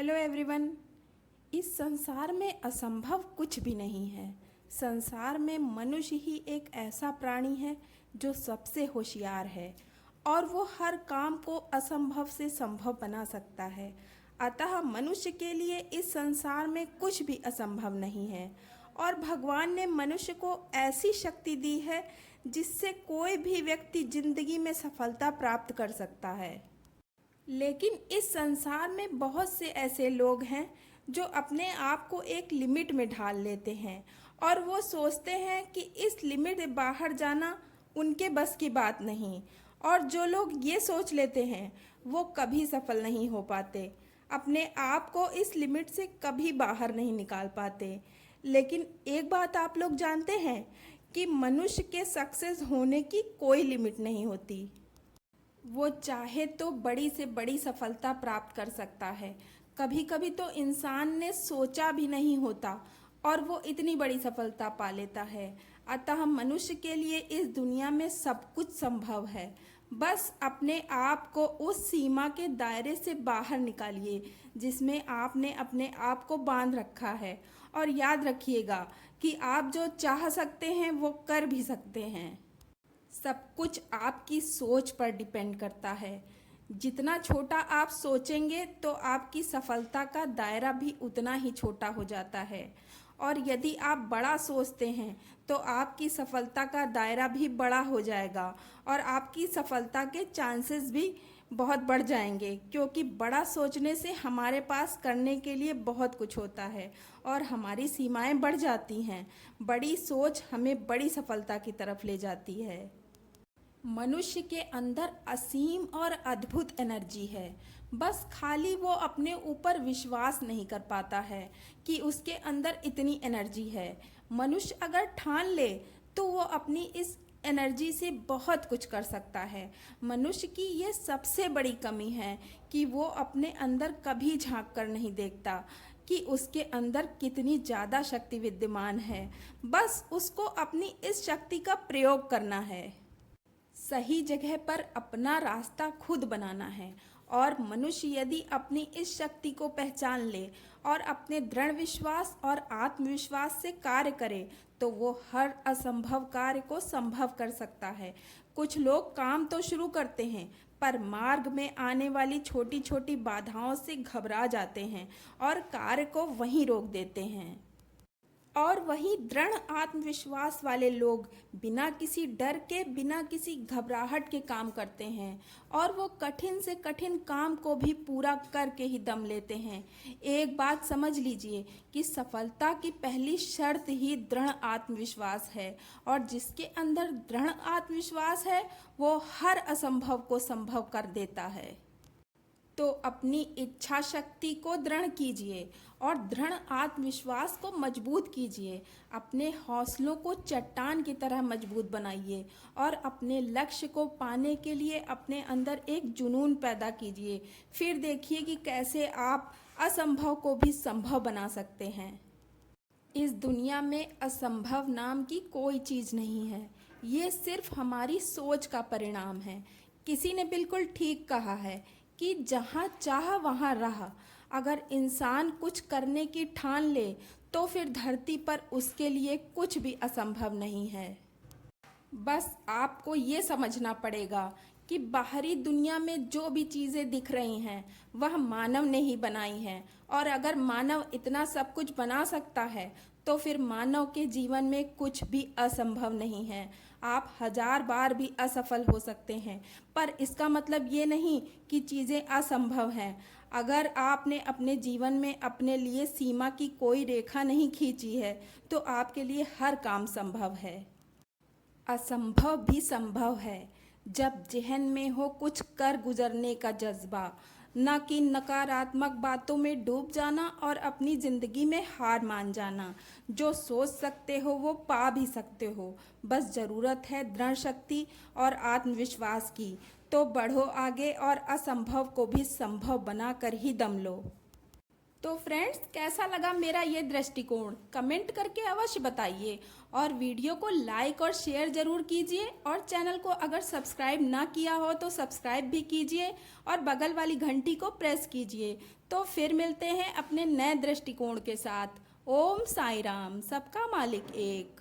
Hello everyone. इस संसार में असंभव कुछ भी नहीं है। संसार में मनुष्य ही एक ऐसा प्राणी है जो सबसे होशियार है और वो हर काम को असंभव से संभव बना सकता है। अतः मनुष्य के लिए इस संसार में कुछ भी असंभव नहीं है और भगवान ने मनुष्य को ऐसी शक्ति दी है जिससे कोई भी व्यक्ति जिंदगी में सफलता प्राप्त कर सकता है। लेकिन इस संसार में बहुत से ऐसे लोग हैं जो अपने आप को एक लिमिट में ढाल लेते हैं और वो सोचते हैं कि इस लिमिट से बाहर जाना उनके बस की बात नहीं। और जो लोग ये सोच लेते हैं वो कभी सफल नहीं हो पाते, अपने आप को इस लिमिट से कभी बाहर नहीं निकाल पाते। लेकिन एक बात आप लोग जानते हैं कि मनुष्य के सक्सेस होने की कोई लिमिट नहीं होती। वो चाहे तो बड़ी से बड़ी सफलता प्राप्त कर सकता है। कभी कभी तो इंसान ने सोचा भी नहीं होता और वो इतनी बड़ी सफलता पा लेता है। अतः मनुष्य के लिए इस दुनिया में सब कुछ संभव है। बस अपने आप को उस सीमा के दायरे से बाहर निकालिए जिसमें आपने अपने आप को बांध रखा है। और याद रखिएगा कि आप जो चाह सकते हैं वो कर भी सकते हैं। सब कुछ आपकी सोच पर डिपेंड करता है। जितना छोटा आप सोचेंगे तो आपकी सफलता का दायरा भी उतना ही छोटा हो जाता है। और यदि आप बड़ा सोचते हैं तो आपकी सफलता का दायरा भी बड़ा हो जाएगा और आपकी सफलता के चांसेस भी बहुत बढ़ जाएंगे, क्योंकि बड़ा सोचने से हमारे पास करने के लिए बहुत कुछ होता है और हमारी सीमाएं बढ़ जाती हैं। बड़ी सोच हमें बड़ी सफलता की तरफ ले जाती है। मनुष्य के अंदर असीम और अद्भुत एनर्जी है, बस खाली वो अपने ऊपर विश्वास नहीं कर पाता है कि उसके अंदर इतनी एनर्जी है। मनुष्य अगर ठान ले तो वो अपनी इस एनर्जी से बहुत कुछ कर सकता है। मनुष्य की ये सबसे बड़ी कमी है कि वो अपने अंदर कभी झांक कर नहीं देखता कि उसके अंदर कितनी ज़्यादा शक्ति विद्यमान है। बस उसको अपनी इस शक्ति का प्रयोग करना है। सही जगह पर अपना रास्ता खुद बनाना है और मनुष्य यदि अपनी इस शक्ति को पहचान ले और अपने दृढ़ विश्वास और आत्मविश्वास से कार्य करे तो वो हर असंभव कार्य को संभव कर सकता है। कुछ लोग काम तो शुरू करते हैं पर मार्ग में आने वाली छोटी छोटी बाधाओं से घबरा जाते हैं और कार्य को वहीं रोक देते हैं। और वही दृढ़ आत्मविश्वास वाले लोग बिना किसी डर के, बिना किसी घबराहट के काम करते हैं और वो कठिन से कठिन काम को भी पूरा करके ही दम लेते हैं। एक बात समझ लीजिए कि सफलता की पहली शर्त ही दृढ़ आत्मविश्वास है और जिसके अंदर दृढ़ आत्मविश्वास है वो हर असंभव को संभव कर देता है। तो अपनी इच्छा शक्ति को दृढ़ कीजिए और दृढ़ आत्मविश्वास को मजबूत कीजिए। अपने हौसलों को चट्टान की तरह मजबूत बनाइए और अपने लक्ष्य को पाने के लिए अपने अंदर एक जुनून पैदा कीजिए। फिर देखिए कि कैसे आप असंभव को भी संभव बना सकते हैं। इस दुनिया में असंभव नाम की कोई चीज़ नहीं है, ये सिर्फ हमारी सोच का परिणाम है। किसी ने बिल्कुल ठीक कहा है कि जहाँ चाह वहाँ राह। अगर इंसान कुछ करने की ठान ले तो फिर धरती पर उसके लिए कुछ भी असंभव नहीं है। बस आपको ये समझना पड़ेगा कि बाहरी दुनिया में जो भी चीज़ें दिख रही हैं वह मानव ने ही बनाई हैं और अगर मानव इतना सब कुछ बना सकता है तो फिर मानव के जीवन में कुछ भी असंभव नहीं है। आप 1000 बार भी असफल हो सकते हैं पर इसका मतलब ये नहीं कि चीज़ें असंभव हैं। अगर आपने अपने जीवन में अपने लिए सीमा की कोई रेखा नहीं खींची है तो आपके लिए हर काम संभव है। असंभव भी संभव है जब जहन में हो कुछ कर गुजरने का जज्बा, न कि नकारात्मक बातों में डूब जाना और अपनी ज़िंदगी में हार मान जाना। जो सोच सकते हो वो पा भी सकते हो, बस ज़रूरत है दृढ़ शक्ति और आत्मविश्वास की। तो बढ़ो आगे और असंभव को भी संभव बना कर ही दम लो। तो फ्रेंड्स, कैसा लगा मेरा ये दृष्टिकोण कमेंट करके अवश्य बताइए और वीडियो को लाइक और शेयर ज़रूर कीजिए और चैनल को अगर सब्सक्राइब ना किया हो तो सब्सक्राइब भी कीजिए और बगल वाली घंटी को प्रेस कीजिए। तो फिर मिलते हैं अपने नए दृष्टिकोण के साथ। ओम साई राम, सबका मालिक एक।